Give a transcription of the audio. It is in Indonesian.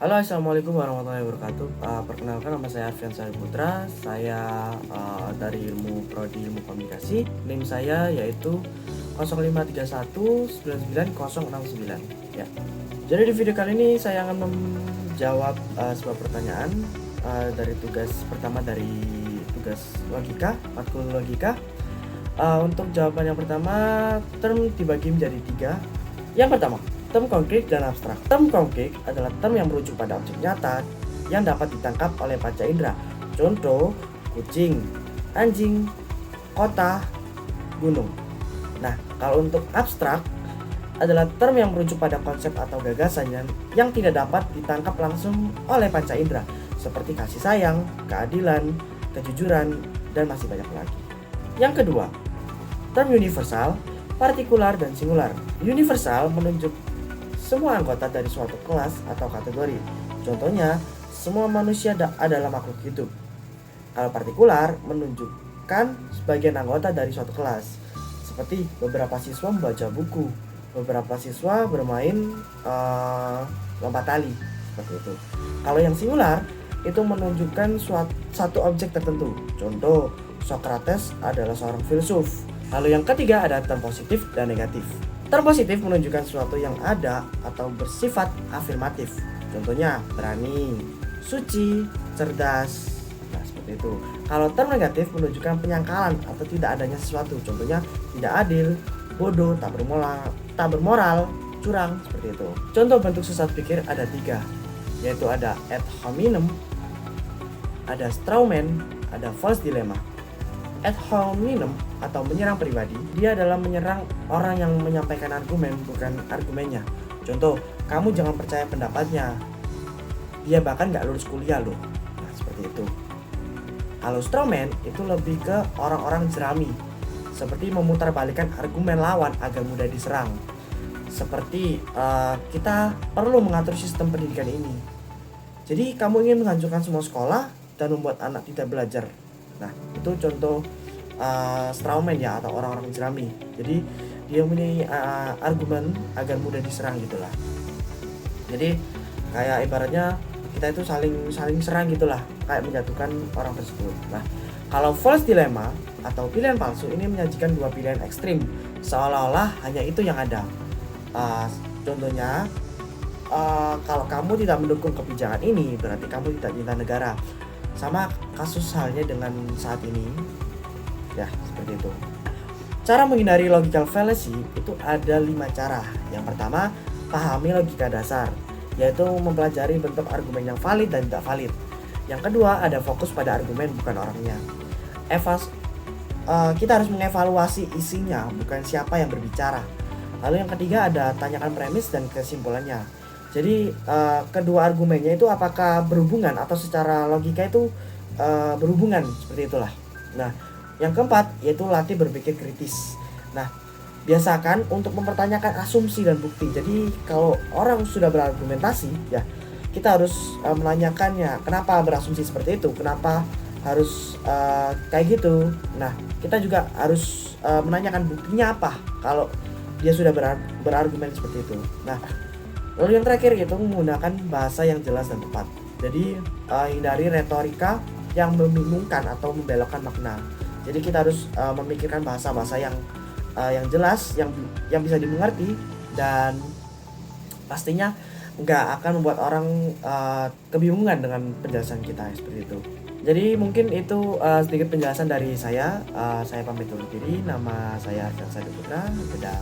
Halo, assalamualaikum warahmatullahi wabarakatuh. Perkenalkan, nama saya Arfian Sari Putra. Saya dari Prodi Ilmu Komunikasi. NIM saya yaitu 0531999069. Ya. Jadi di video kali ini saya akan menjawab sebuah pertanyaan dari tugas pertama dari tugas logika, matkul logika. Untuk jawaban yang pertama, term dibagi menjadi 3. Yang pertama, term konkret dan abstrak. Term konkret adalah term yang merujuk pada objek nyata yang dapat ditangkap oleh panca indera. Contoh, kucing, anjing, kota, gunung. Nah, kalau untuk abstrak adalah term yang merujuk pada konsep atau gagasan yang tidak dapat ditangkap langsung oleh panca indera, seperti kasih sayang, keadilan, kejujuran, dan masih banyak lagi. Yang kedua, term universal, partikular, dan singular. Universal menunjuk semua anggota dari suatu kelas atau kategori. Contohnya, semua manusia adalah makhluk hidup. Kalau partikular menunjukkan sebagian anggota dari suatu kelas. Seperti beberapa siswa membaca buku, beberapa siswa bermain lompat tali, seperti itu. Kalau yang singular itu menunjukkan satu objek tertentu. Contoh, Socrates adalah seorang filsuf. Lalu yang ketiga ada term positif dan negatif. Term positif menunjukkan sesuatu yang ada atau bersifat afirmatif. Contohnya berani, suci, cerdas. Nah, seperti itu. Kalau term negatif menunjukkan penyangkalan atau tidak adanya sesuatu. Contohnya tidak adil, bodoh, tak bermoral, curang, seperti itu. Contoh bentuk sesat pikir ada 3, yaitu ada ad hominem, ada straw man, ada false dilemma. Ad hominem atau menyerang pribadi, dia adalah menyerang orang yang menyampaikan argumen, bukan argumennya. Contoh, kamu jangan percaya pendapatnya, dia bahkan gak lulus kuliah loh. Nah, seperti itu. Kalau strawman itu lebih ke orang-orang jerami, seperti memutarbalikkan argumen lawan agar mudah diserang. Seperti kita perlu mengatur sistem pendidikan ini. Jadi kamu ingin menghancurkan semua sekolah dan membuat anak tidak belajar. Nah, itu contoh strawman ya, atau orang-orang jerami. Jadi dia punya argumen agar mudah diserang gitulah. Jadi kayak ibaratnya kita itu saling serang gitulah, kayak menjatuhkan orang tersebut. Nah, kalau false dilemma atau pilihan palsu ini menyajikan dua pilihan ekstrim, seolah-olah hanya itu yang ada. Contohnya, kalau kamu tidak mendukung kebijakan ini, berarti kamu tidak cinta negara. Sama kasus halnya dengan saat ini, ya seperti itu. Cara menghindari logical fallacy itu ada 5 cara. Yang pertama, pahami logika dasar, yaitu mempelajari bentuk argumen yang valid dan tidak valid. Yang kedua, ada fokus pada argumen bukan orangnya. Kita harus mengevaluasi isinya, bukan siapa yang berbicara. Lalu yang ketiga, ada tanyakan premis dan kesimpulannya. Jadi kedua argumennya itu apakah berhubungan atau secara logika itu berhubungan, seperti itulah. Nah, yang keempat yaitu latih berpikir kritis. Nah, biasakan untuk mempertanyakan asumsi dan bukti. Jadi kalau orang sudah berargumentasi, ya kita harus menanyakannya kenapa berasumsi seperti itu, kenapa harus kayak gitu. Nah, kita juga harus menanyakan buktinya apa kalau dia sudah berargumen seperti itu. Nah, lalu yang terakhir yaitu menggunakan bahasa yang jelas dan tepat. Jadi hindari retorika yang membingungkan atau membelokkan makna. Jadi kita harus memikirkan bahasa-bahasa yang jelas, yang bisa dimengerti, dan pastinya nggak akan membuat orang kebingungan dengan penjelasan kita, seperti itu. Jadi mungkin itu sedikit penjelasan dari saya. Saya pamit undur diri. Nama saya Arfian Sari Putra. Dadah.